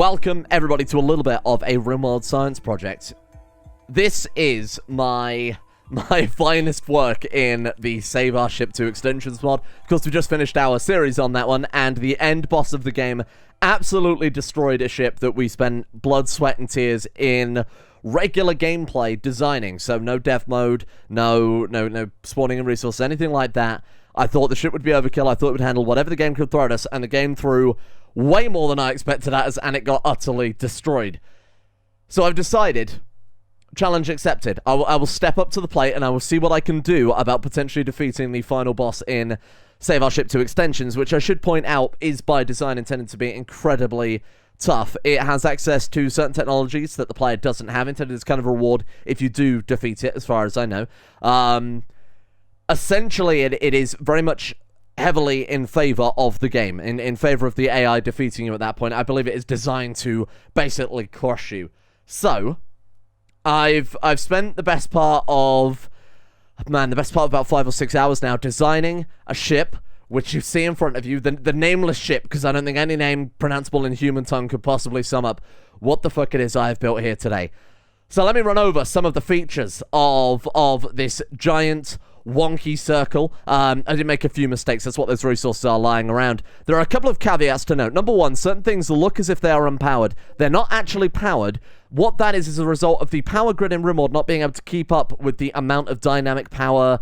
Welcome, everybody, to a little bit of a Rimworld science project. This is my finest work in the Save Our Ship 2 extensions mod. Of course, we just finished our series on that one, and the end boss of the game absolutely destroyed a ship that we spent blood, sweat, and tears in regular gameplay designing. So no dev mode, no spawning and resources, anything like that. I thought the ship would be overkill. I thought it would handle whatever the game could throw at us, and the game threw way more than I expected at us, and it got utterly destroyed. So I've decided, challenge accepted. I will step up to the plate, and I will see what I can do about potentially defeating the final boss in Save Our Ship 2 extensions, which I should point out is by design intended to be incredibly tough. It has access to certain technologies that the player doesn't have, intended as kind of a reward if you do defeat it, as far as I know. Essentially, it is very much heavily in favor of the game, in favor of the AI defeating you at that point. I believe it is designed to basically crush you. So, I've spent the best part of about 5 or 6 hours now designing a ship, which you see in front of you, the nameless ship, because I don't think any name pronounceable in human tongue could possibly sum up what the fuck it is I have built here today. So let me run over some of the features of this giant wonky circle. I did make a few mistakes. That's what those resources are lying around. There are a couple of caveats to note. Number one, certain things look as if they are unpowered. They're not actually powered. What that is a result of the power grid in Rimworld not being able to keep up with the amount of dynamic power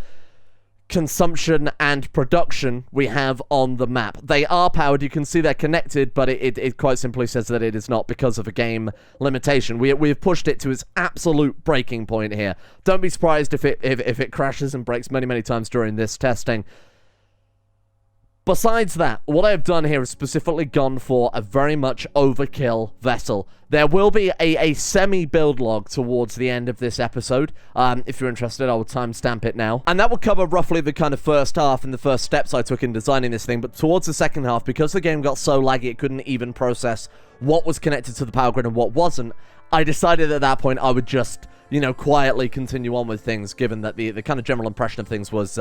consumption and production we have on the map. They are powered. You can see they're connected, but it quite simply says that it is not because of a game limitation. We've pushed it to its absolute breaking point here. Don't be surprised if it crashes and breaks many times during this testing. Besides that, what I've done here is specifically gone for a very much overkill vessel. There will be a semi-build log towards the end of this episode. If you're interested, I will timestamp it now. And that will cover roughly the kind of first half and the first steps I took in designing this thing. But towards the second half, because the game got so laggy it couldn't even process what was connected to the power grid and what wasn't, I decided at that point I would just, quietly continue on with things, given that the kind of general impression of things was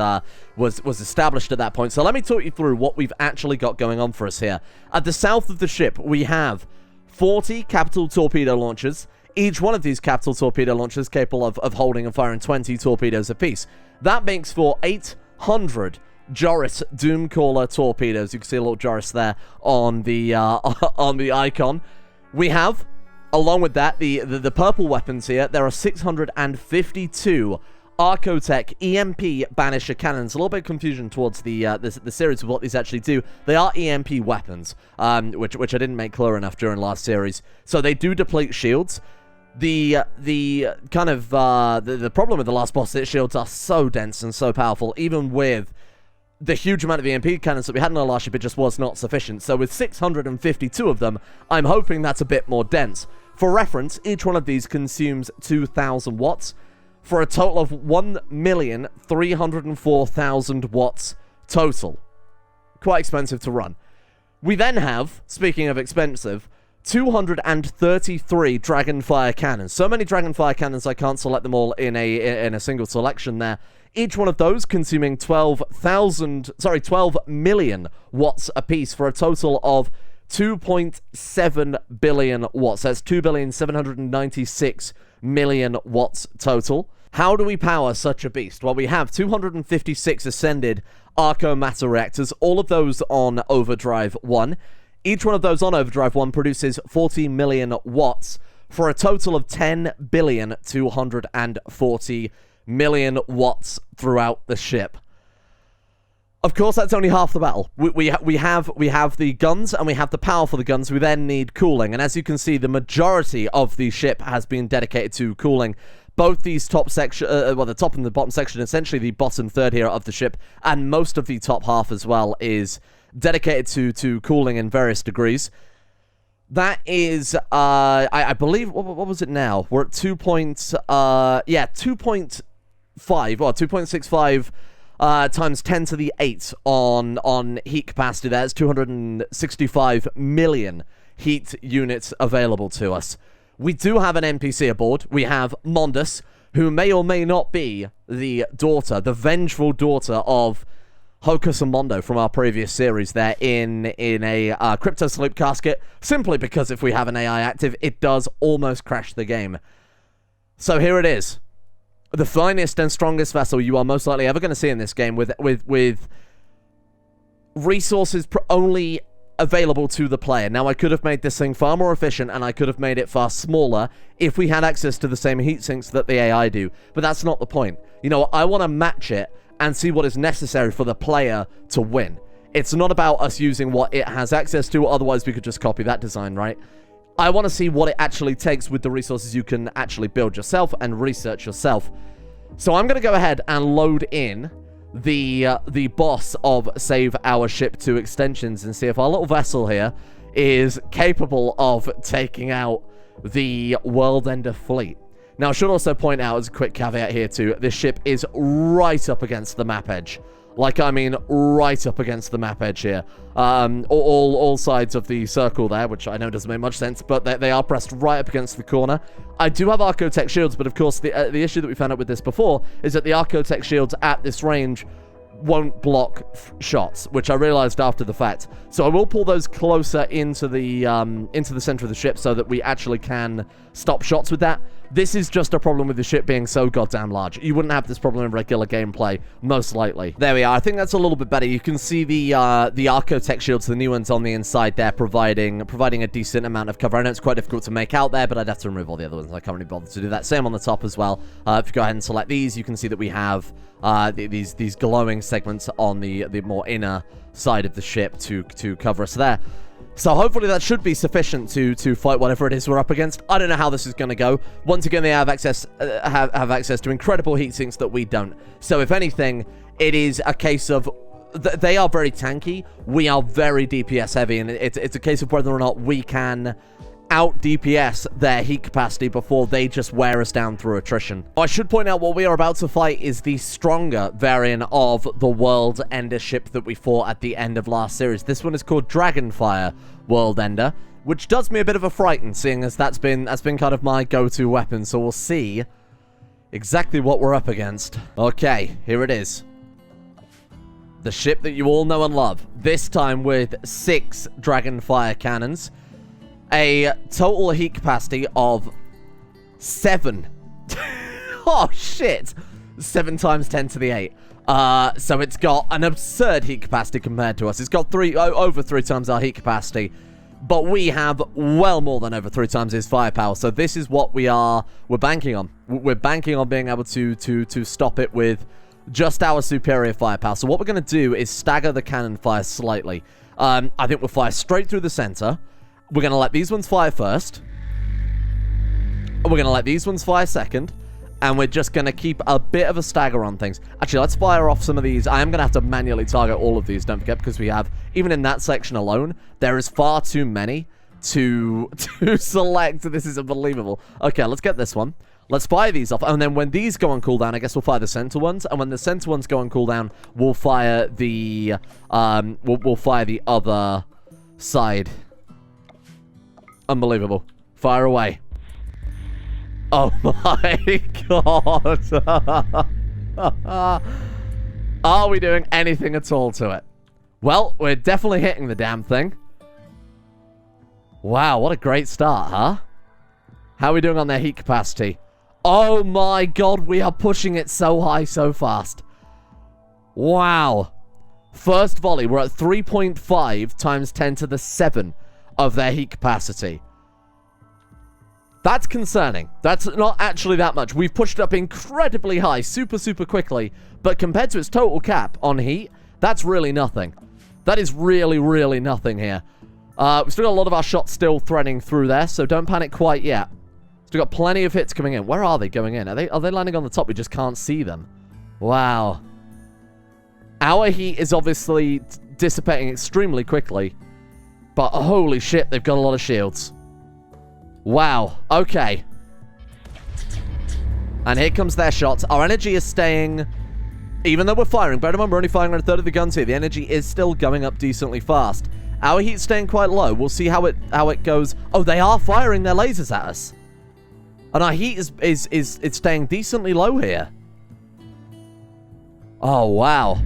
established at that point. So let me talk you through what we've actually got going on for us here. At the south of the ship, we have 40 capital torpedo launchers. Each one of these capital torpedo launchers capable of holding and firing 20 torpedoes apiece. That makes for 800 Joris Doomcaller torpedoes. You can see a little Joris there on the icon. We have, along with that, the purple weapons here. There are 652 Archotech EMP Banisher cannons. A little bit of confusion towards the series of what these actually do. They are EMP weapons, which I didn't make clear enough during last series. So they do deplete shields. The problem with the last boss, its shields are so dense and so powerful, even with the huge amount of EMP cannons that we had in our last ship, it just was not sufficient. So with 652 of them, I'm hoping that's a bit more dense. For reference, each one of these consumes 2,000 watts, for a total of 1,304,000 watts total. Quite expensive to run. We then have, speaking of expensive, 233 Dragonfire cannons. So many Dragonfire cannons I can't select them all in a single selection there. Each one of those consuming 12 million watts apiece, for a total of 2.7 billion watts. That's 2,796,000,000 watts total. How do we power such a beast? Well, we have 256 ascended Arco Matter reactors, all of those on Overdrive 1. Each one of those on Overdrive 1 produces 40 million watts, for a total of 10,240,000,000 watts throughout the ship. Of course, that's only half the battle. We have the guns, and we have the power for the guns. We then need cooling, and as you can see, the majority of the ship has been dedicated to cooling. Both these top section, the top and the bottom section, essentially the bottom third here of the ship, and most of the top half as well, is dedicated to cooling in various degrees. That is, I believe, what was it now? We're at 2.65 times 10 to the 8 on heat capacity. That's 265 million heat units available to us. We do have an NPC aboard. We have Mondus, who may or may not be the vengeful daughter of Hocus and Mondo from our previous series there in a crypto sleep casket, simply because if we have an AI active, it does almost crash the game. So here it is. The finest and strongest vessel you are most likely ever going to see in this game with resources only available to the player. Now, I could have made this thing far more efficient, and I could have made it far smaller if we had access to the same heat sinks that the AI do, but that's not the point. You know, I want to match it and see what is necessary for the player to win. It's not about us using what it has access to, otherwise we could just copy that design, right? I want to see what it actually takes with the resources you can actually build yourself and research yourself. So I'm going to go ahead and load in the boss of Save Our Ship 2 extensions and see if our little vessel here is capable of taking out the World Ender fleet. Now, I should also point out as a quick caveat here too, this ship is right up against the map edge. Like, I mean, right up against the map edge here. All sides of the circle there, which I know doesn't make much sense, but they are pressed right up against the corner. I do have Archotech shields, but of course, the issue that we found out with this before is that the Archotech shields at this range won't block shots, which I realized after the fact. So I will pull those closer into the center of the ship so that we actually can stop shots with that. This is just a problem with the ship being so goddamn large. You wouldn't have this problem in regular gameplay, most likely. There we are. I think that's a little bit better. You can see the Archotech shields, the new ones on the inside there, providing a decent amount of cover. I know it's quite difficult to make out there, but I'd have to remove all the other ones. I can't really bother to do that. Same on the top as well. If you go ahead and select these, you can see that we have these glowing segments on the more inner side of the ship to cover us there. So hopefully that should be sufficient to fight whatever it is we're up against. I don't know how this is going to go. Once again, they have access to incredible heat sinks that we don't. So if anything, it is a case of they are very tanky. We are very DPS heavy, and it's a case of whether or not we can out DPS their heat capacity before they just wear us down through attrition. I should point out what we are about to fight is the stronger variant of the World Ender ship that we fought at the end of last series. This one is called Dragonfire World Ender, which does me a bit of a frighten, seeing as that's been kind of my go-to weapon. So we'll see exactly what we're up against. Okay, here it is. The ship that you all know and love. This time with 6 Dragonfire cannons. A total heat capacity of 7. Oh, shit. 7 times 10 to the 8. So it's got an absurd heat capacity compared to us. It's got over 3 times our heat capacity. But we have well more than over 3 times his firepower. So this is what we're banking on. We're banking on being able to stop it with just our superior firepower. So what we're going to do is stagger the cannon fire slightly. I think we'll fire straight through the center. We're going to let these ones fire first. We're going to let these ones fire second. And we're just going to keep a bit of a stagger on things. Actually, let's fire off some of these. I am going to have to manually target all of these, don't forget, because we have, even in that section alone, there is far too many to select. This is unbelievable. Okay, let's get this one. Let's fire these off. And then when these go on cooldown, I guess we'll fire the center ones. And when the center ones go on cooldown, we'll fire the, we'll fire the other side. Unbelievable. Fire away. Oh my god. Are we doing anything at all to it? Well, we're definitely hitting the damn thing. Wow, what a great start, huh? How are we doing on their heat capacity? Oh my god, we are pushing it so high so fast. Wow. First volley, we're at 3.5 times 10 to the 7 of their heat capacity. That's concerning. That's not actually that much. We've pushed it up incredibly high, super quickly, but compared to its total cap on heat, that's really nothing. That is really nothing here. We've still got a lot of our shots still threading through there, so don't panic quite yet. Still got plenty of hits coming in. Where are they going in? Are they landing on the top? We just can't see them. Wow. Our heat is obviously dissipating extremely quickly. But holy shit, they've got a lot of shields. Wow. Okay. And here comes their shots. Our energy is staying... Even though we're firing, bear in mind we're only firing on a third of the guns here. The energy is still going up decently fast. Our heat's staying quite low. We'll see how it goes. Oh, they are firing their lasers at us. And our heat is staying decently low here. Oh, wow.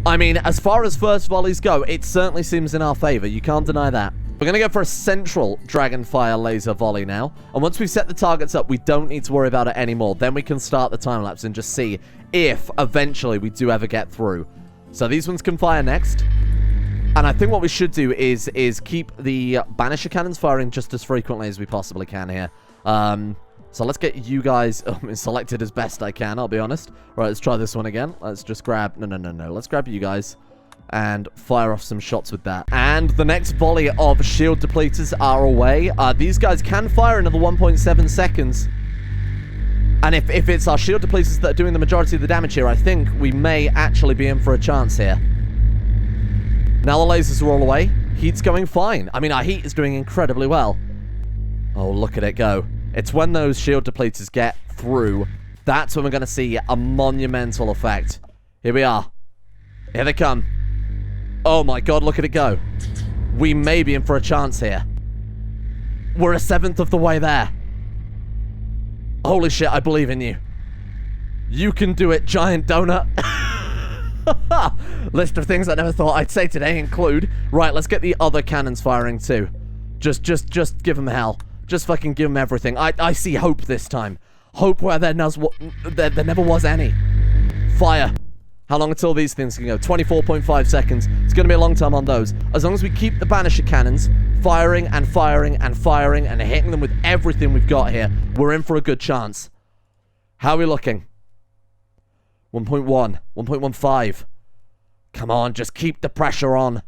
I mean, as far as first volleys go, it certainly seems in our favor. You can't deny that. We're going to go for a central Dragonfire laser volley now. And once we've set the targets up, we don't need to worry about it anymore. Then we can start the time-lapse and just see if eventually we do ever get through. So these ones can fire next. And I think what we should do is keep the Banisher cannons firing just as frequently as we possibly can here. So let's get you guys selected as best I can, I'll be honest. Right, let's try this one again. Let's just grab... No. Let's grab you guys and fire off some shots with that. And the next volley of shield depleters are away. These guys can fire another 1.7 seconds. And if it's our shield depleters that are doing the majority of the damage here, I think we may actually be in for a chance here. Now the lasers are all away. Heat's going fine. I mean, our heat is doing incredibly well. Oh, look at it go. It's when those shield depleters get through, that's when we're going to see a monumental effect. Here we are. Here they come. Oh my god, look at it go. We may be in for a chance here. We're a 1/7 of the way there. Holy shit, I believe in you. You can do it, giant donut. List of things I never thought I'd say today include... Right, let's get the other cannons firing too. Just give them hell. Just fucking give them everything. I see hope this time. Hope where there never was any. Fire. How long until these things can go? 24.5 seconds. It's going to be a long time on those. As long as we keep the Banisher cannons firing and firing and firing and hitting them with everything we've got here, we're in for a good chance. How are we looking? 1.1. 1.15. Come on, just keep the pressure on.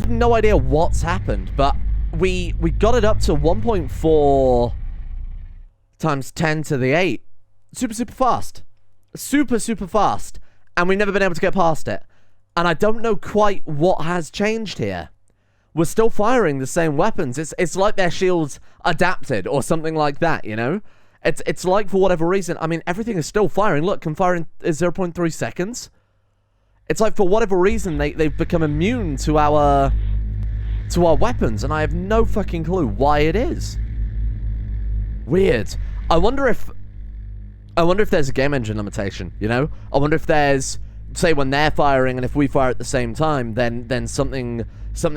No idea what's happened, but we got it up to 1.4 times 10 to the 8. Super fast. Super fast. And we've never been able to get past it. And I don't know quite what has changed here. We're still firing the same weapons. It's like their shields adapted or something like that, you know? It's like for whatever reason, I mean, everything is still firing. Look, can fire in 0.3 seconds. It's like for whatever reason they've become immune to our weapons, and I have no fucking clue why it is. Weird. I wonder if there's a game engine limitation, you know? I wonder if there's, say, when they're firing and if we fire at the same time, then something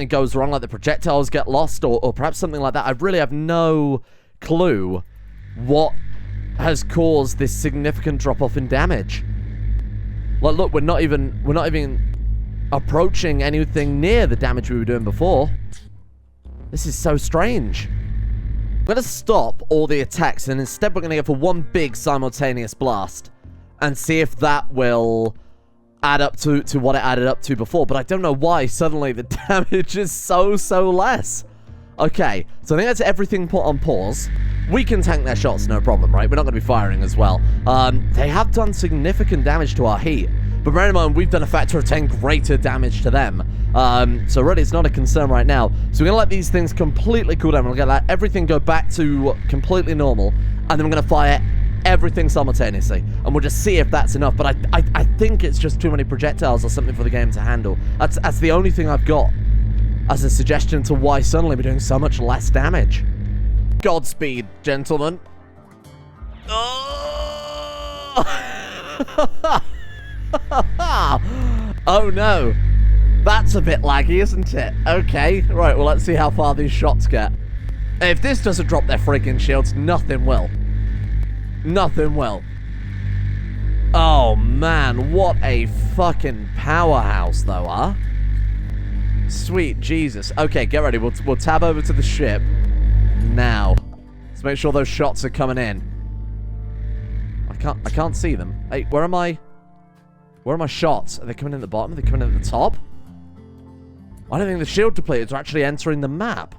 goes wrong, like the projectiles get lost or perhaps something like that. I really have no clue what has caused this significant drop-off in damage. Like, look, we're not even approaching anything near the damage we were doing before. This is so strange. I'm going to stop all the attacks, and instead we're going to go for one big simultaneous blast and see if that will add up to what it added up to before. But I don't know why suddenly the damage is so less. Okay, so I think that's everything put on pause. We can tank their shots, no problem, right? We're not going to be firing as well. They have done significant damage to our heat. But bear in mind, we've done a factor of 10 greater damage to them. So really, it's not a concern right now. So we're going to let these things completely cool down. We're going to let everything go back to completely normal. And then we're going to fire everything simultaneously. And we'll just see if that's enough. But I think it's just too many projectiles or something for the game to handle. That's the only thing I've got as a suggestion to why suddenly we're doing so much less damage. Godspeed, gentlemen. Oh, oh no. That's a bit laggy, isn't it? Okay, right, well, let's see how far these shots get. If this doesn't drop their friggin' shields, nothing will. Nothing will. Oh, man, what a fucking powerhouse, though, huh? Sweet Jesus. Okay, get ready. We'll tab over to the ship now. Let's make sure those shots are coming in. I can't see them. Hey, where are my shots? Are they coming in at the bottom? Are they coming in at the top? I don't think the shield depleters are actually entering the map.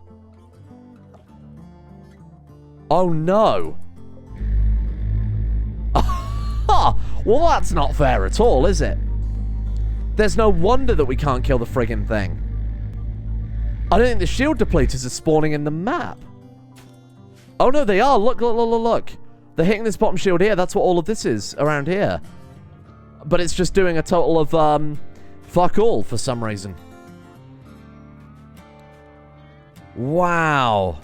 Oh no. Well, that's not fair at all, is it? There's no wonder that we can't kill the friggin' thing. I don't think the shield depleters are spawning in the map. Oh no, they are. Look. They're hitting this bottom shield here. That's what all of this is around here. But it's just doing a total of, fuck all for some reason. Wow.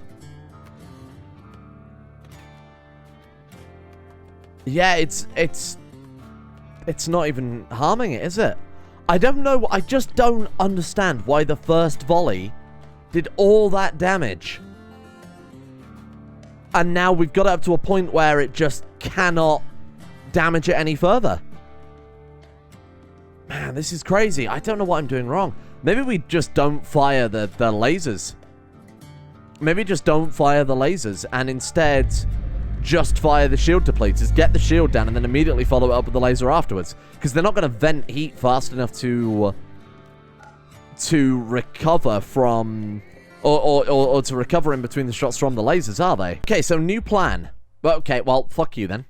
Yeah, it's not even harming it, is it? I don't know. I just don't understand why the first volley did all that damage. And now we've got it up to a point where it just cannot damage it any further. Man, this is crazy. I don't know what I'm doing wrong. Maybe we just don't fire the lasers. Maybe just don't fire the lasers and instead just fire the shield depleters, get the shield down, and then immediately follow it up with the laser afterwards. Because they're not going to vent heat fast enough to recover from... Or to recover in between the shots from the lasers, are they? Okay, so new plan. Okay, well, fuck you then.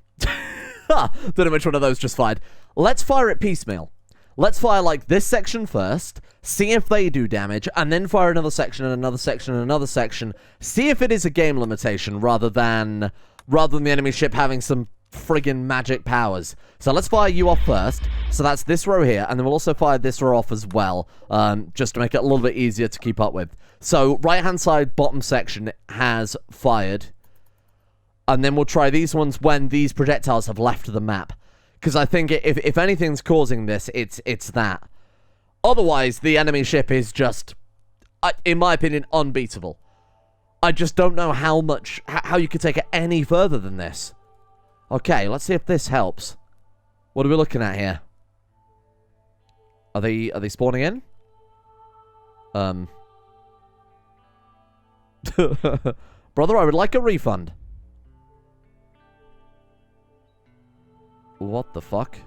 Don't know which one of those just fired. Let's fire it piecemeal. Let's fire, like, this section first, see if they do damage, and then fire another section and another section and another section. See if it is a game limitation rather than the enemy ship having some friggin' magic powers. So let's fire you off first. So that's this row here, and then we'll also fire this row off as well, just to make it a little bit easier to keep up with. So right-hand side bottom section has fired, and then we'll try these ones when these projectiles have left the map. Because I think if anything's causing this, it's that. Otherwise, the enemy ship is just, in my opinion, unbeatable. I just don't know how you could take it any further than this. Okay, let's see if this helps. What are we looking at here? Are they spawning in? Brother, I would like a refund. What the fuck?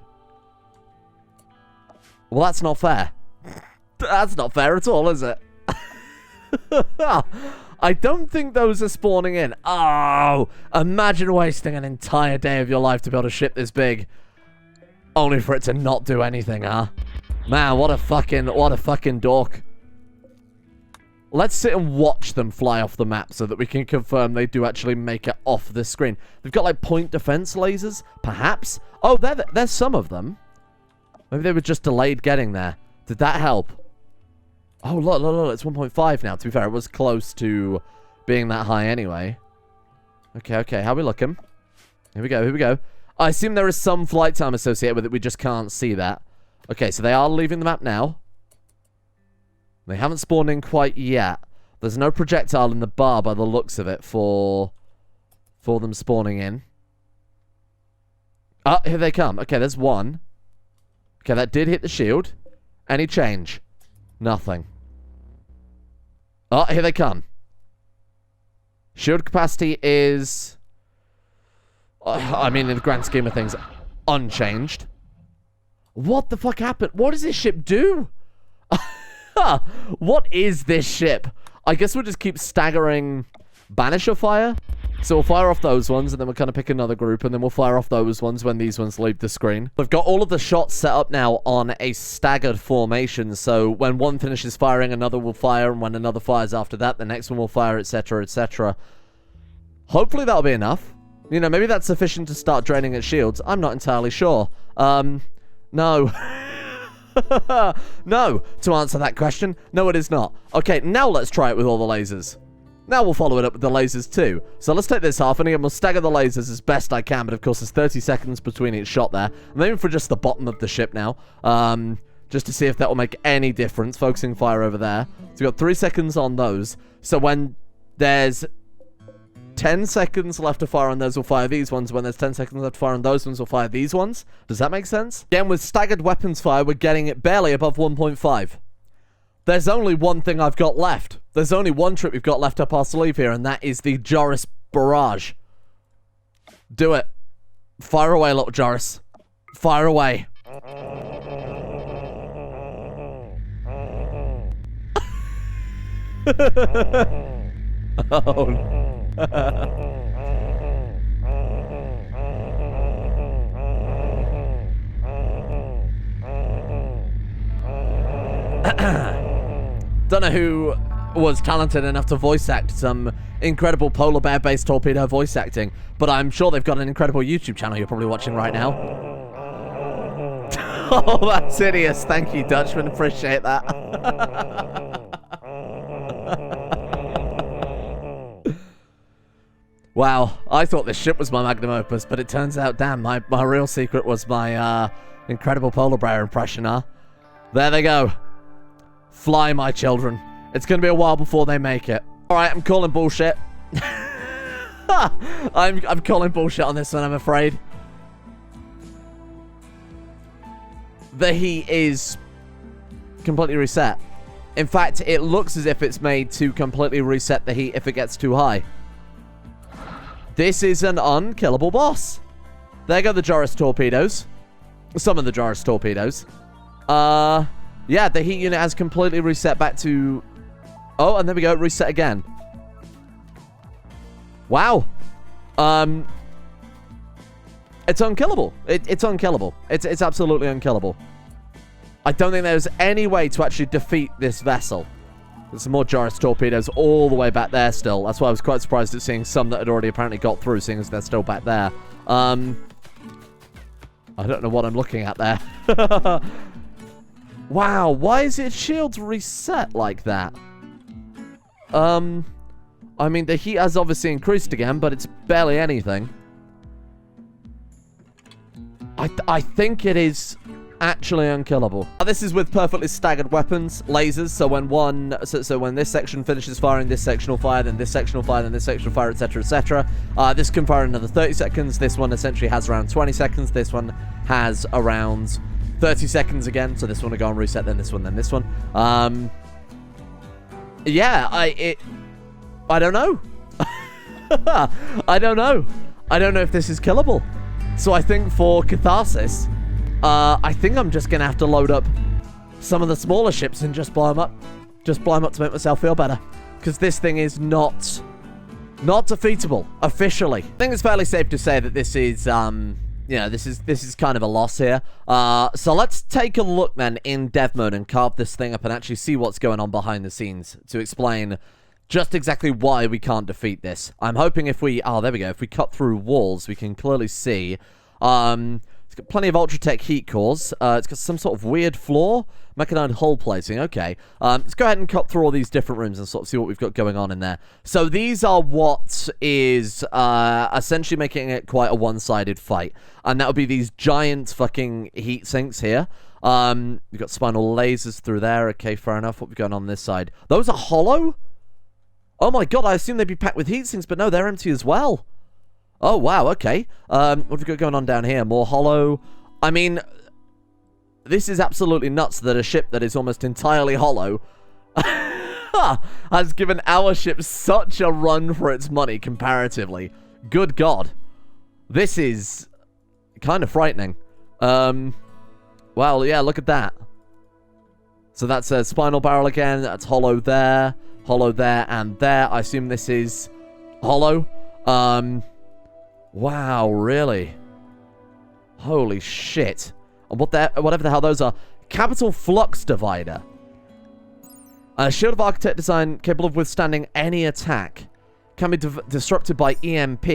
Well, that's not fair. That's not fair at all, is it? I don't think those are spawning in. Oh, imagine wasting an entire day of your life to build a ship this big, only for it to not do anything, huh? Man, what a fucking dork. Let's sit and watch them fly off the map so that we can confirm they do actually make it off the screen. They've got, like, point defense lasers, perhaps? Oh, there's some of them. Maybe they were just delayed getting there. Did that help? Oh, look, it's 1.5 now. To be fair, it was close to being that high anyway. Okay, how are we looking? Here we go. I assume there is some flight time associated with it. We just can't see that. Okay, so they are leaving the map now. They haven't spawned in quite yet. There's no projectile in the bar by the looks of it for them spawning in. Ah, here they come. Okay, there's one. Okay, that did hit the shield. Any change? Nothing. Oh, here they come. Shield capacity is... I mean, in the grand scheme of things, unchanged. What the fuck happened? What does this ship do? What is this ship? I guess we'll just keep staggering Banisher fire. So we'll fire off those ones, and then we'll kind of pick another group, and then we'll fire off those ones when these ones leave the screen. We've got all of the shots set up now on a staggered formation, so when one finishes firing, another will fire, and when another fires after that, the next one will fire, etc., etc. Hopefully that'll be enough. You know, maybe that's sufficient to start draining its shields. I'm not entirely sure. No. No, to answer that question, no it is not. Okay, now let's try it with all the lasers. Now we'll follow it up with the lasers too. So let's take this half, and again, we'll stagger the lasers as best I can, but of course there's 30 seconds between each shot there. I'm aiming for just the bottom of the ship now, just to see if that will make any difference, focusing fire over there. So we've got 3 seconds on those, so when there's 10 seconds left to fire on those, we'll fire these ones. When there's 10 seconds left to fire on those ones, we'll fire these ones. Does that make sense? Again, with staggered weapons fire, we're getting it barely above 1.5. There's only one thing I've got left. There's only one trick we've got left up our sleeve here, and that is the Joris barrage. Do it. Fire away, little Joris. Fire away. Oh. Don't know was talented enough to voice act some incredible polar bear-based torpedo voice acting. But I'm sure they've got an incredible YouTube channel you're probably watching right now. Oh, that's hideous. Thank you, Dutchman. Appreciate that. Wow, I thought this ship was my magnum opus, but it turns out, damn, my real secret was my incredible polar bear impression, huh? There they go. Fly, my children. It's going to be a while before they make it. Alright, I'm calling bullshit. I'm calling bullshit on this one, I'm afraid. The heat is completely reset. In fact, it looks as if it's made to completely reset the heat if it gets too high. This is an unkillable boss. There go the Joris torpedoes. Some of the Joris torpedoes. Yeah, the heat unit has completely reset back to... Oh, and there we go. Reset again. Wow. It's unkillable. It's unkillable. It's absolutely unkillable. I don't think there's any way to actually defeat this vessel. There's some more Joris torpedoes all the way back there still. That's why I was quite surprised at seeing some that had already apparently got through, seeing as they're still back there. I don't know what I'm looking at there. Wow, why is its shields reset like that? I mean, the heat has obviously increased again, but it's barely anything. I think it is actually unkillable. This is with perfectly staggered weapons, lasers, so when when this section finishes firing, this section will fire, then this section will fire, then this section will fire, etc, etc. This can fire another 30 seconds. This one essentially has around 20 seconds. This one has around 30 seconds again, so this one will go on reset, then this one, then this one. Yeah, I don't know. I don't know. I don't know if this is killable. So I think for catharsis, I think I'm just going to have to load up some of the smaller ships and just blow them up. Just blow them up to make myself feel better. Because this thing is not defeatable, officially. I think it's fairly safe to say that this is, yeah, this is kind of a loss here. So let's take a look then in dev mode and carve this thing up and actually see what's going on behind the scenes to explain just exactly why we can't defeat this. I'm hoping if we... Oh, there we go. If we cut through walls, we can clearly see... it's got plenty of Ultratech heat cores. It's got some sort of weird floor. Mechanized hull placing. Okay. Let's go ahead and cut through all these different rooms and sort of see what we've got going on in there. So these are what is essentially making it quite a one-sided fight. And that would be these giant fucking heat sinks here. We've got spinal lasers through there. Okay, fair enough. What we've got on this side? Those are hollow? Oh my god, I assume they'd be packed with heat sinks, but no, they're empty as well. Oh, wow, okay. What have we got going on down here? More hollow. I mean, this is absolutely nuts that a ship that is almost entirely hollow has given our ship such a run for its money comparatively. Good god. This is kind of frightening. Well, yeah, look at that. So that's a spinal barrel again. That's hollow there, and there. I assume this is hollow. Wow, really? Holy shit. And whatever the hell those are. Capital Flux Divider. A shield of architect design capable of withstanding any attack. Can be disrupted by EMP.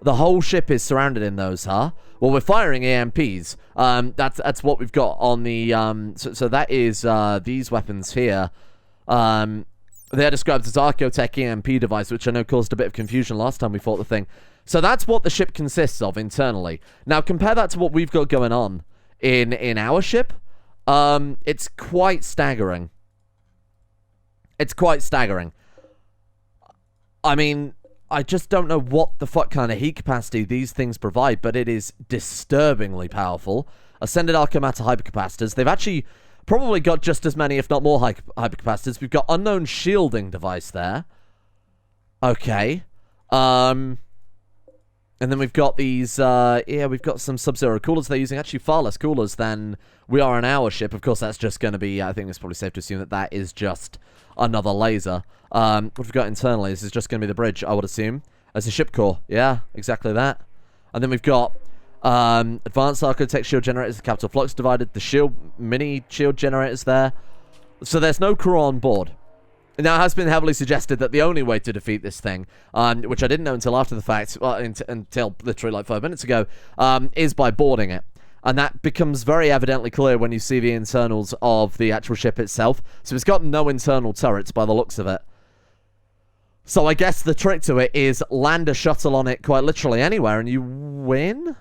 The whole ship is surrounded in those, huh? Well, we're firing EMPs. That's what we've got on the... So that is these weapons here. They're described as Archotech EMP device, which I know caused a bit of confusion last time we fought the thing. So that's what the ship consists of internally. Now, compare that to what we've got going on in our ship. It's quite staggering. It's quite staggering. I mean, I just don't know what the fuck kind of heat capacity these things provide, but it is disturbingly powerful. Ascended Arcomata hypercapacitors. They've actually probably got just as many, if not more, hypercapacitors. We've got unknown shielding device there. Okay. And then we've got these, yeah, we've got some Sub-Zero coolers they're using. Actually, far less coolers than we are on our ship. Of course, that's just going to be, I think it's probably safe to assume that that is just another laser. What we've got internally, this is just going to be the bridge, I would assume. As a ship core. Yeah, exactly that. And then we've got advanced Architect shield generators, the Capital Flux divided, the shield, mini shield generators there. So there's no crew on board. Now, it has been heavily suggested that the only way to defeat this thing, which I didn't know until after the fact, well, until literally like 5 minutes ago, is by boarding it. And that becomes very evidently clear when you see the internals of the actual ship itself. So it's got no internal turrets by the looks of it. So I guess the trick to it is land a shuttle on it quite literally anywhere and you win?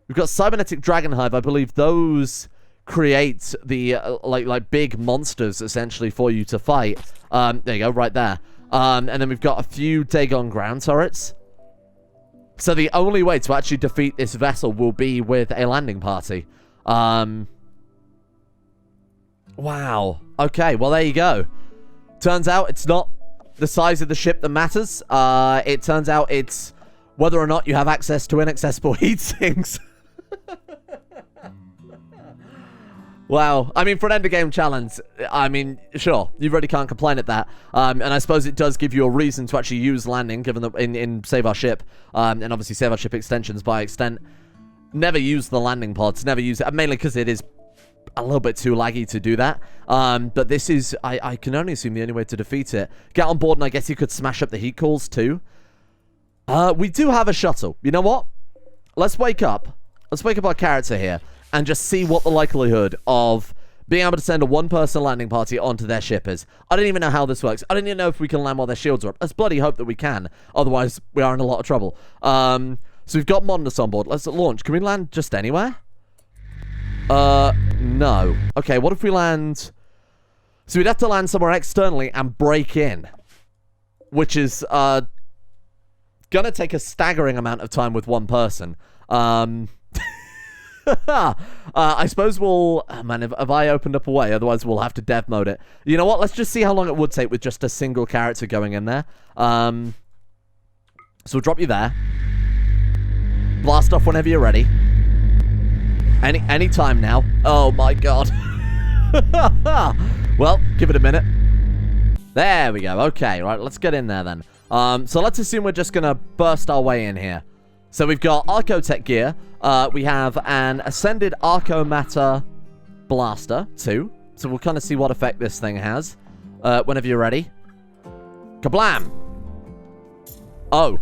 We've got Cybernetic Dragon Hive. I believe those create the like big monsters essentially for you to fight. There you go, right there. And then we've got a few Dagon ground turrets. So the only way to actually defeat this vessel will be with a landing party. Wow. Okay, well there you go. Turns out it's not the size of the ship that matters. It turns out it's whether or not you have access to inaccessible heat sinks. Wow. I mean, for an end of game challenge, I mean, sure, you really can't complain at that. And I suppose it does give you a reason to actually use landing, given that in Save Our Ship, and obviously Save Our Ship extensions by extent, never use the landing pods, never use it, mainly because it is a little bit too laggy to do that. But this is, I can only assume the only way to defeat it. Get on board, and I guess you could smash up the heat cores too. We do have a shuttle. You know what? Let's wake up. Let's wake up our character here and just see what the likelihood of being able to send a one-person landing party onto their ship is. I don't even know how this works. I don't even know if we can land while their shields are up. Let's bloody hope that we can. Otherwise, we are in a lot of trouble. So we've got Mondas on board. Let's launch. Can we land just anywhere? No. Okay, what if we land... So we'd have to land somewhere externally and break in. Which is, gonna take a staggering amount of time with one person. I suppose we'll... Oh, man, have I opened up a way? Otherwise, we'll have to dev mode it. You know what? Let's just see how long it would take with just a single character going in there. So we'll drop you there. Blast off whenever you're ready. Any time now. Oh, my God. Well, give it a minute. There we go. Okay, right. Let's get in there then. So let's assume we're just going to burst our way in here. So we've got Arcotech gear. We have an Ascended Arcomatter Blaster, too. So we'll kind of see what effect this thing has. Whenever you're ready. Kablam! Oh.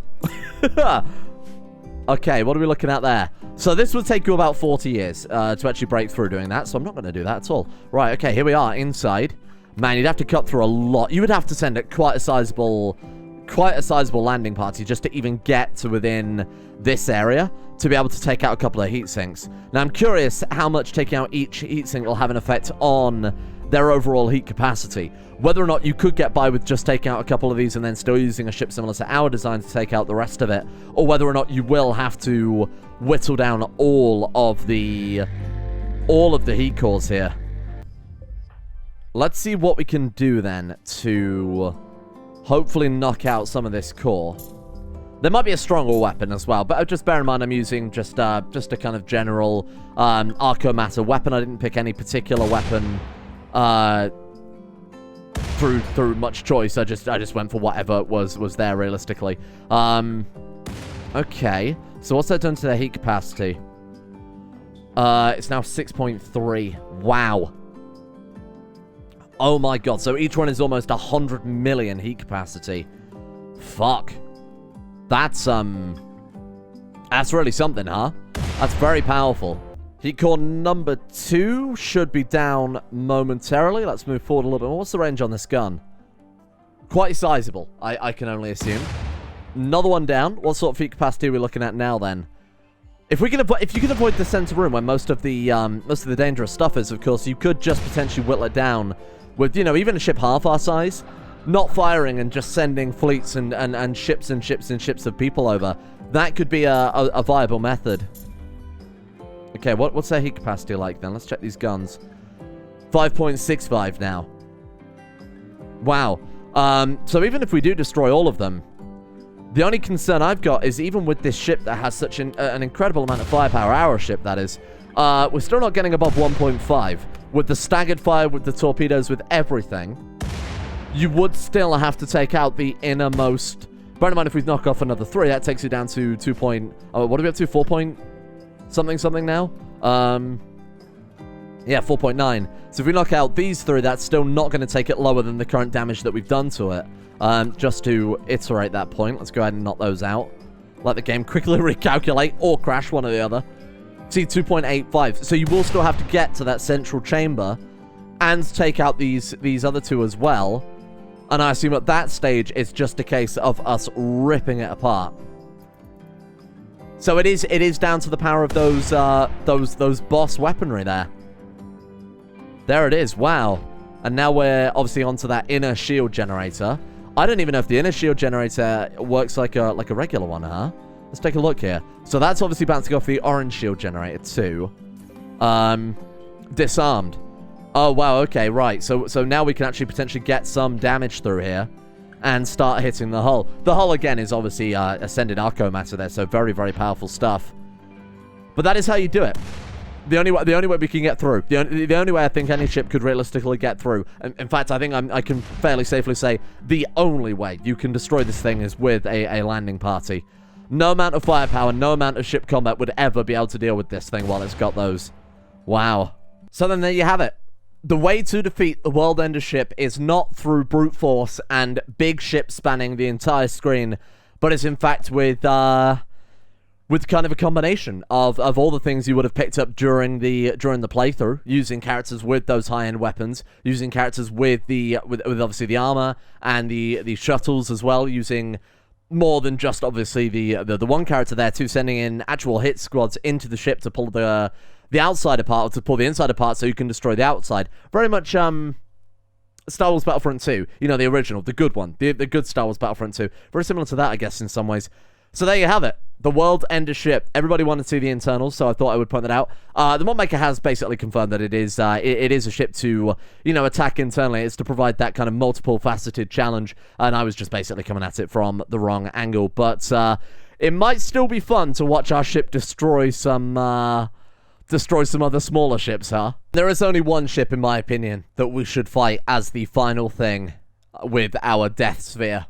Okay, what are we looking at there? So this would take you about 40 years to actually break through doing that. So I'm not going to do that at all. Right, okay, here we are inside. Man, you'd have to cut through a lot. You would have to send it quite a sizable landing party just to even get to within this area to be able to take out a couple of heat sinks. Now, I'm curious how much taking out each heat sink will have an effect on their overall heat capacity. Whether or not you could get by with just taking out a couple of these and then still using a ship similar to our design to take out the rest of it, or whether or not you will have to whittle down all of the heat cores here. Let's see what we can do then to hopefully knock out some of this core. There might be a stronger weapon as well, but just bear in mind I'm using just a kind of general Arcomatter weapon. I didn't pick any particular weapon through much choice. I just went for whatever was there realistically. Okay, so what's that done to their heat capacity? It's now 6.3. Wow. Oh my God, so each one is almost 100 million heat capacity. Fuck. That's really something, huh? That's very powerful. Heat core number 2 should be down momentarily. Let's move forward a little bit more. What's the range on this gun? Quite sizable, I can only assume. Another one down. What sort of heat capacity are we looking at now, then? If you can avoid the center room where most of the dangerous stuff is, of course, you could just potentially whittle it down with, you know, even a ship half our size, not firing and just sending fleets and ships and ships and ships of people over. That could be a viable method. Okay, what's their heat capacity like then? Let's check these guns. 5.65 now. Wow. So even if we do destroy all of them, the only concern I've got is even with this ship that has such an incredible amount of firepower, our ship that is, we're still not getting above 1.5. With the staggered fire, with the torpedoes, with everything, you would still have to take out the innermost. Bear in mind, if we knock off another 3, that takes you down to 2 point... Oh, what are we up to? 4 point something now? Yeah, 4.9. So if we knock out these three, that's still not going to take it lower than the current damage that we've done to it. Just to iterate that point, let's go ahead and knock those out. Let the game quickly recalculate or crash, one or the other. See, 2.85. So you will still have to get to that central chamber and take out these other two as well. And I assume at that stage, it's just a case of us ripping it apart. So it is down to the power of those boss weaponry there. There it is. Wow. And now we're obviously onto that inner shield generator. I don't even know if the inner shield generator works like a regular one, huh? Let's take a look here. So that's obviously about to go for the orange shield generator too. Disarmed. Oh, wow. Okay, right. So now we can actually potentially get some damage through here and start hitting the hull. The hull, again, is obviously ascended Arco Matter there, so very, very powerful stuff. But that is how you do it. The only way we can get through. The only way I think any ship could realistically get through. In fact, I think I can fairly safely say the only way you can destroy this thing is with a landing party. No amount of firepower, no amount of ship combat would ever be able to deal with this thing while it's got those. Wow. So then there you have it. The way to defeat the World Ender ship is not through brute force and big ships spanning the entire screen, but it's in fact with kind of a combination of all the things you would have picked up during the playthrough, using characters with those high-end weapons, using characters with obviously the armor and the shuttles as well, using more than just obviously the one character there too, sending in actual hit squads into the ship to pull the outside apart, or to pull the inside apart so you can destroy the outside. Very much Star Wars Battlefront 2, you know, the original, the good one, the good Star Wars Battlefront 2. Very similar to that, I guess, in some ways. So there you have it. The World Ender ship. Everybody wanted to see the internals, so I thought I would point that out. The mod maker has basically confirmed that it is a ship to, you know, attack internally. It's to provide that kind of multiple faceted challenge, and I was just basically coming at it from the wrong angle. But it might still be fun to watch our ship destroy some other smaller ships, huh? There is only one ship, in my opinion, that we should fight as the final thing with our Death Sphere.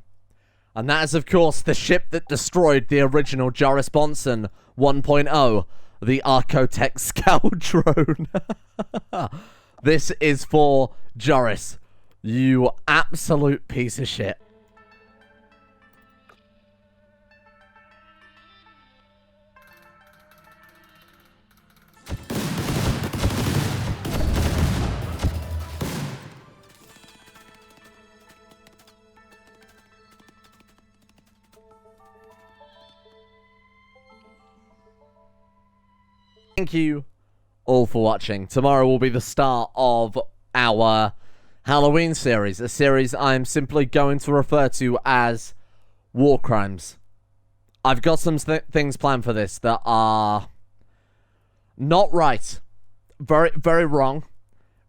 And that is, of course, the ship that destroyed the original Joris 1.0, the Archotech Scout Drone. This is for Joris, you absolute piece of shit. Thank you all for watching. Tomorrow will be the start of our Halloween series, a series I'm simply going to refer to as War Crimes. I've got some things planned for this that are not right, very, very wrong,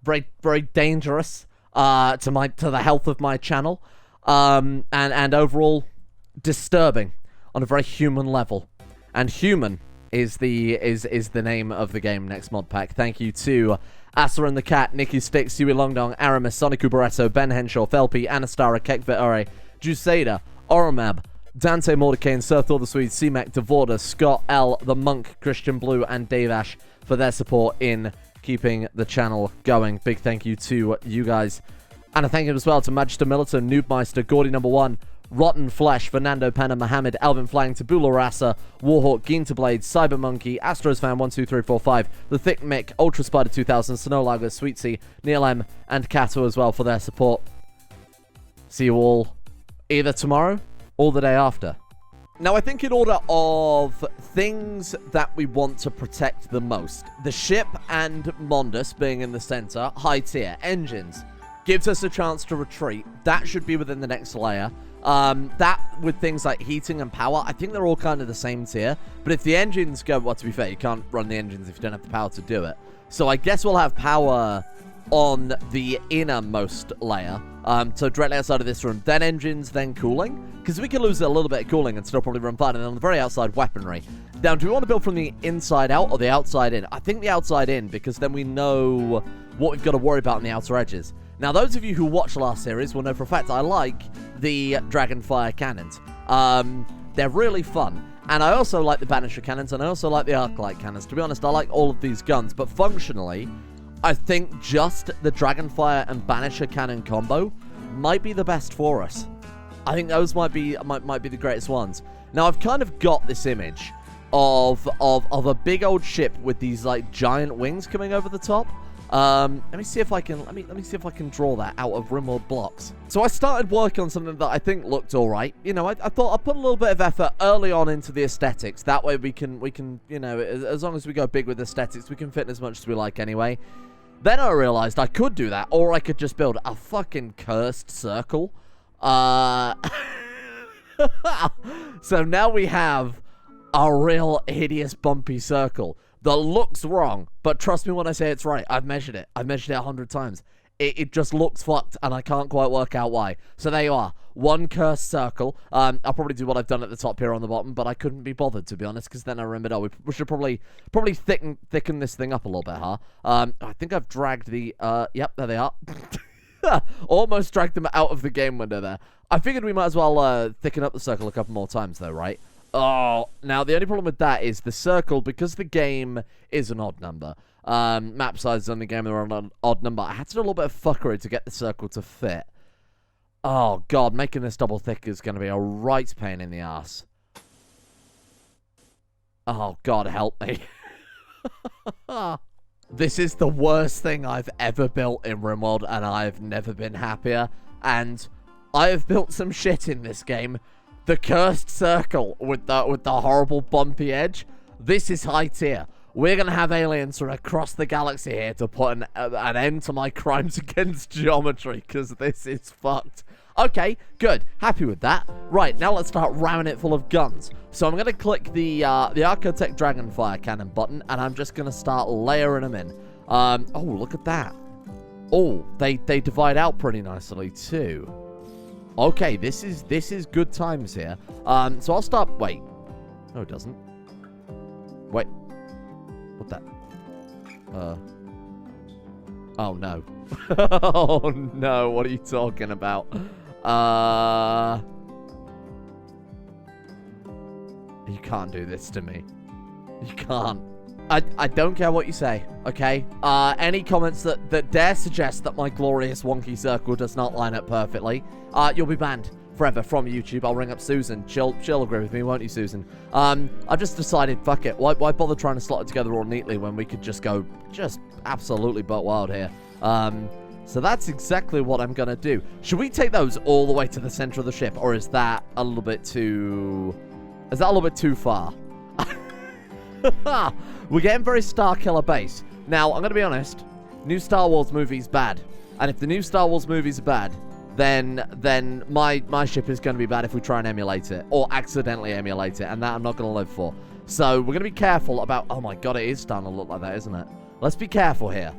very, very dangerous to the health of my channel, and overall disturbing on a very human level. And human is the name of the game next mod pack. Thank you to Asa and the Cat, Nikki Sticks, Yui Longdong, Aramis, Sonic Uberetto, Ben Henshaw, Felpi, Anastara, Kekvit Juseda, Oromab, Dante Mordecai, Sir Thor the Swede, C-Mac, Devorda, Scott L, The Monk, Christian Blue, and Dave Ash for their support in keeping the channel going. Big thank you to you guys. And a thank you as well to Magister Militant, Noobmeister, Gordy #1, Rotten Flesh, Fernando Penna, Mohammed, Alvin Flang, Tabula Rasa, Warhawk, Ginterblade, Cyber Monkey, Astros Fan 12345, The Thick Mick, Ultra Spider 2000, Snowlager, Sweetsea, Neil M, and Kato as well for their support. See you all either tomorrow or the day after. Now, I think in order of things that we want to protect the most, the ship and Mondus being in the center, high tier, engines, gives us a chance to retreat. That should be within the next layer. That with things like heating and power, I think they're all kind of the same tier. But if the engines go, well, to be fair, you can't run the engines if you don't have the power to do it. So I guess we'll have power on the innermost layer, so directly outside of this room. Then engines, then cooling, because we can lose a little bit of cooling and still probably run fine. And then on the very outside, weaponry. Now, do we want to build from the inside out or the outside in? I think the outside in, because then we know what we've got to worry about on the outer edges. Now, those of you who watched the last series will know for a fact I like the Dragonfire cannons. They're really fun. And I also like the Banisher cannons, and I also like the Arclight cannons. To be honest, I like all of these guns, but functionally, I think just the Dragonfire and Banisher Cannon combo might be the best for us. I think those might be the greatest ones. Now, I've kind of got this image of a big old ship with these, like, giant wings coming over the top. Let me see if I can draw that out of Rimworld blocks. So I started working on something that I think looked all right. You know, I thought I'd put a little bit of effort early on into the aesthetics. That way we can, you know, as long as we go big with aesthetics, we can fit in as much as we like anyway. Then I realized I could do that, or I could just build a fucking cursed circle. So now we have a real hideous bumpy circle that looks wrong, but trust me when I say it's right. I've measured it 100 times. It just looks fucked, and I can't quite work out why. So there you are. One cursed circle. I'll probably do what I've done at the top here on the bottom, but I couldn't be bothered, to be honest, because then I remembered, oh, we should probably thicken this thing up a little bit, huh? I think I've dragged the, yep, there they are. Almost dragged them out of the game window there. I figured we might as well thicken up the circle a couple more times, though, right? Oh, now the only problem with that is the circle, because the game is an odd number. Map sizes on the game are an odd number. I had to do a little bit of fuckery to get the circle to fit. Oh, God, making this double thick is going to be a right pain in the ass. Oh, God, help me. This is the worst thing I've ever built in Rimworld, and I've never been happier. And I have built some shit in this game. The cursed circle with the horrible bumpy edge. This is high tier. We're going to have aliens from across the galaxy here to put an end to my crimes against geometry, because this is fucked. Okay, good. Happy with that. Right, now let's start ramming it full of guns. So I'm going to click the Architect Dragonfire Cannon button, and I'm just going to start layering them in. Oh, look at that. Oh, they divide out pretty nicely too. Okay, this is good times here. So I'll start. Wait, no, it doesn't. Wait, what that? Oh no. Oh no, what are you talking about? You can't do this to me. You can't. I don't care what you say, okay? Any comments that dare suggest that my glorious wonky circle does not line up perfectly, you'll be banned forever from YouTube. I'll ring up Susan. She'll agree with me, won't you, Susan? I've just decided, fuck it. Why bother trying to slot it together all neatly when we could just go absolutely butt wild here? So that's exactly what I'm gonna do. Should we take those all the way to the center of the ship, or is that a little bit too... Is that a little bit too far? We're getting very Star Killer base. Now, I'm going to be honest. New Star Wars movie's bad. And if the new Star Wars movies are bad, then my ship is going to be bad if we try and emulate it. Or accidentally emulate it. And that I'm not going to live for. So, we're going to be careful about... Oh my god, it is starting to look like that, isn't it? Let's be careful here.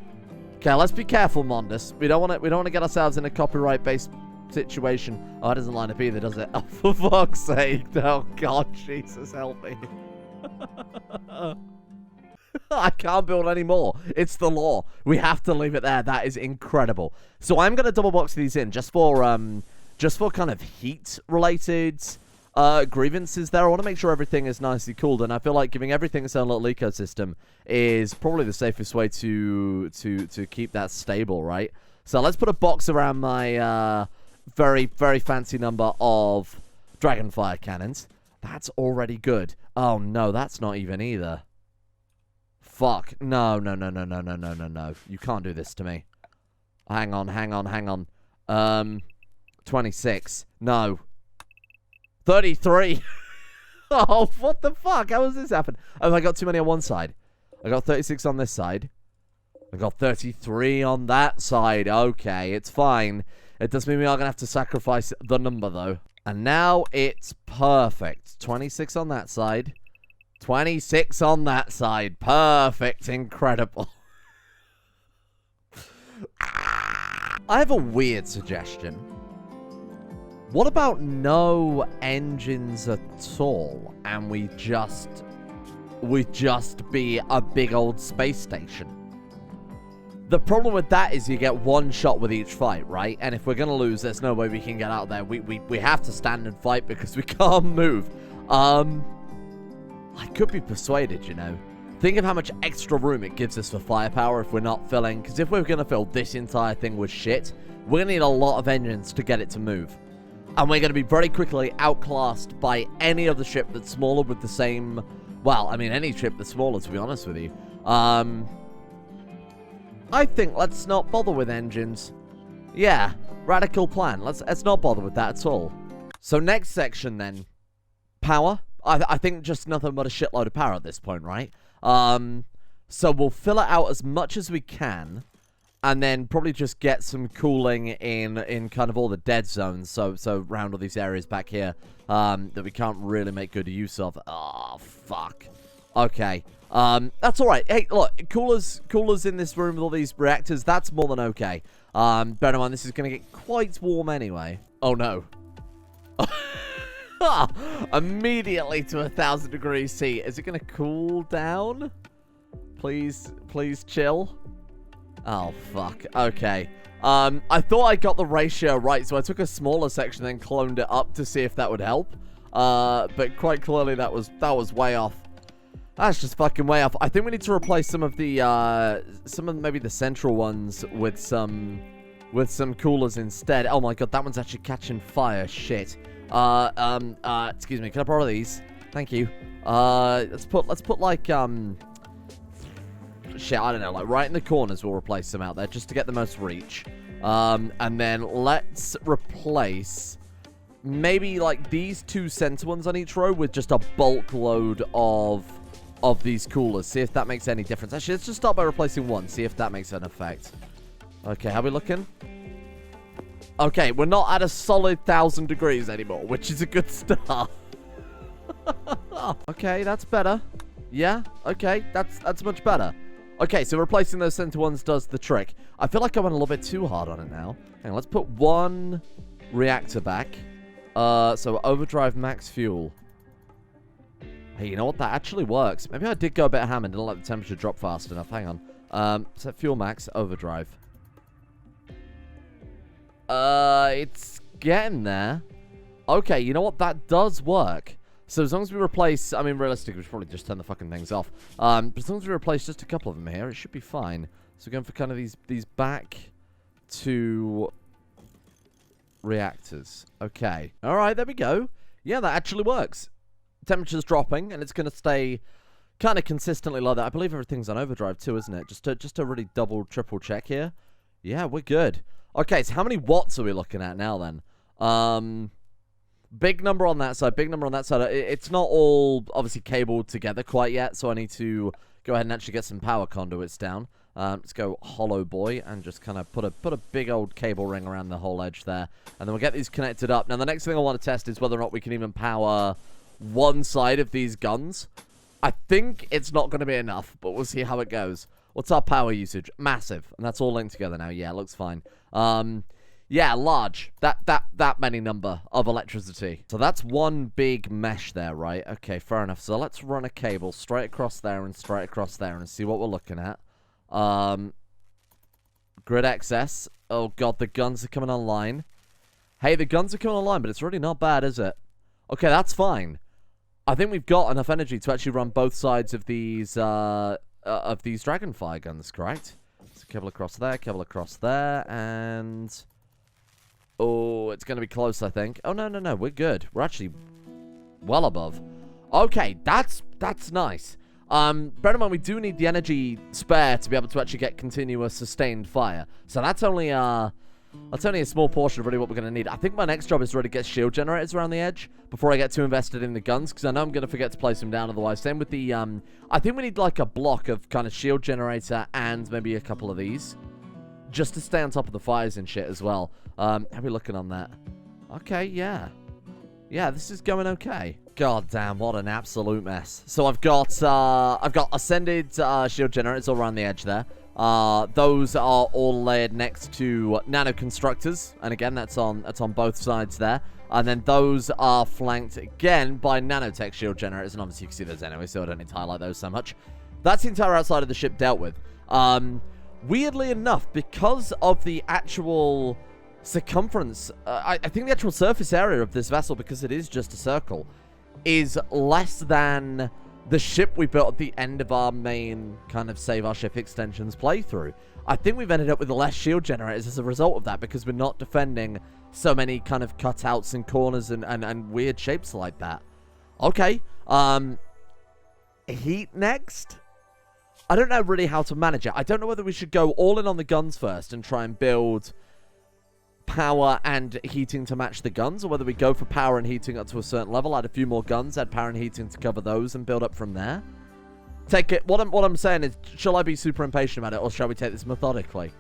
Okay, let's be careful, Mondus. We don't want to get ourselves in a copyright-based situation. Oh, it doesn't line up either, does it? Oh, for fuck's sake. Oh, God, Jesus, help me. I can't build any more. It's the law. We have to leave it there. That is incredible. So I'm going to double box these in just for kind of heat-related grievances there. I want to make sure everything is nicely cooled, and I feel like giving everything its own little ecosystem is probably the safest way to keep that stable, right? So let's put a box around my very, very fancy number of Dragonfire cannons. That's already good. Oh, no, that's not even either. Fuck. No. You can't do this to me. Hang on. 26. No. 33. Oh, what the fuck? How has this happened? Oh, I got too many on one side. I got 36 on this side. I got 33 on that side. Okay, it's fine. It does mean we are going to have to sacrifice the number, though. And now it's perfect. 26 on that side. 26 on that side. Perfect. Incredible. I have a weird suggestion. What about no engines at all, and we just be a big old space station? The problem with that is you get one shot with each fight, right? And if we're going to lose, there's no way we can get out there. We have to stand and fight because we can't move. I could be persuaded, you know. Think of how much extra room it gives us for firepower if we're not filling. Because if we're going to fill this entire thing with shit, we're going to need a lot of engines to get it to move. And we're going to be very quickly outclassed by any other ship that's smaller with the same... Well, I mean, any ship that's smaller, to be honest with you. I think let's not bother with engines. Yeah, radical plan. Let's not bother with that at all. So next section, then. Power. I think just nothing but a shitload of power at this point, right? So we'll fill it out as much as we can, and then probably just get some cooling in kind of all the dead zones, so around all these areas back here, that we can't really make good use of. Oh, fuck. Okay. That's alright. Hey, look, coolers in this room with all these reactors, that's more than okay. Bear in mind, this is going to get quite warm anyway. Oh, no. Immediately to 1,000 degrees C. Is it going to cool down? Please chill. Oh, fuck. Okay. I thought I got the ratio right, so I took a smaller section and cloned it up to see if that would help. But quite clearly that was way off. That's just fucking way off. I think we need to replace some of maybe the central ones with some coolers instead. Oh my god, that one's actually catching fire. Shit. Excuse me, can I borrow these? Thank you. Let's put like, shit, I don't know, like right in the corners we'll replace some out there just to get the most reach. And then let's replace maybe like these two center ones on each row with just a bulk load of these coolers. See if that makes any difference. Actually, let's just start by replacing one, see if that makes an effect. Okay, how are we looking? Okay, we're not at a solid 1,000 degrees anymore, which is a good start. Okay, that's better. Yeah, okay, that's much better. Okay, so replacing those center ones does the trick. I feel like I went a little bit too hard on it now. Hang on, let's put one reactor back. So overdrive max fuel. Hey, you know what? That actually works. Maybe I did go a bit ham and didn't let the temperature drop fast enough. Hang on. Set fuel max, overdrive. It's getting there. Okay, you know what? That does work. So as long as we replace... I mean, realistically, we should probably just turn the fucking things off. But as long as we replace just a couple of them here, it should be fine. So we're going for kind of these back to reactors. Okay. Alright, there we go. Yeah, that actually works. Temperature's dropping, and it's going to stay kind of consistently like that. I believe everything's on overdrive too, isn't it? Just to really double, triple check here. Yeah, we're good. Okay, so how many watts are we looking at now then? Big number on that side, big number on that side. It's not all obviously cabled together quite yet, so I need to go ahead and actually get some power conduits down. Let's go hollow boy and just kind of put a big old cable ring around the whole edge there. And then we'll get these connected up. Now, the next thing I want to test is whether or not we can even power one side of these guns. I think it's not going to be enough, but we'll see how it goes. What's our power usage? Massive. And that's all linked together now. Yeah, it looks fine. Yeah, large. That many number of electricity. So that's one big mesh there, right? Okay, fair enough. So let's run a cable straight across there and straight across there and see what we're looking at. Grid excess. Oh, God, the guns are coming online. Hey, the guns are coming online, but it's really not bad, is it? Okay, that's fine. I think we've got enough energy to actually run both sides of these Dragonfire guns, correct? So cable across there, and... Oh, it's going to be close, I think. Oh, no, we're good. We're actually well above. Okay, that's nice. Bear in mind, we do need the energy spare to be able to actually get continuous, sustained fire. So that's only a small portion of really what we're going to need. I think my next job is to really get shield generators around the edge before I get too invested in the guns, because I know I'm going to forget to place them down otherwise. Same with the, I think we need like a block of kind of shield generator and maybe a couple of these, just to stay on top of the fires and shit as well. How are we looking on that? Okay, yeah. Yeah, this is going okay. God damn, what an absolute mess. So I've got ascended shield generators all around the edge there. Those are all layered next to nano constructors, and again, that's on both sides there. And then those are flanked again by nanotech shield generators, and obviously you can see those anyway, so I don't need to highlight those so much. That's the entire outside of the ship dealt with. Weirdly enough, because of the actual circumference, I think the actual surface area of this vessel, because it is just a circle, is less than the ship we built at the end of our main kind of save our ship extensions playthrough. I think we've ended up with less shield generators as a result of that because we're not defending so many kind of cutouts and corners and weird shapes like that. Okay. Heat next? I don't know really how to manage it. I don't know whether we should go all in on the guns first and try and build power and heating to match the guns, or whether we go for power and heating up to a certain level, add a few more guns, add power and heating to cover those, and build up from there. Take it. What I'm saying is, shall I be super impatient about it, or shall we take this methodically?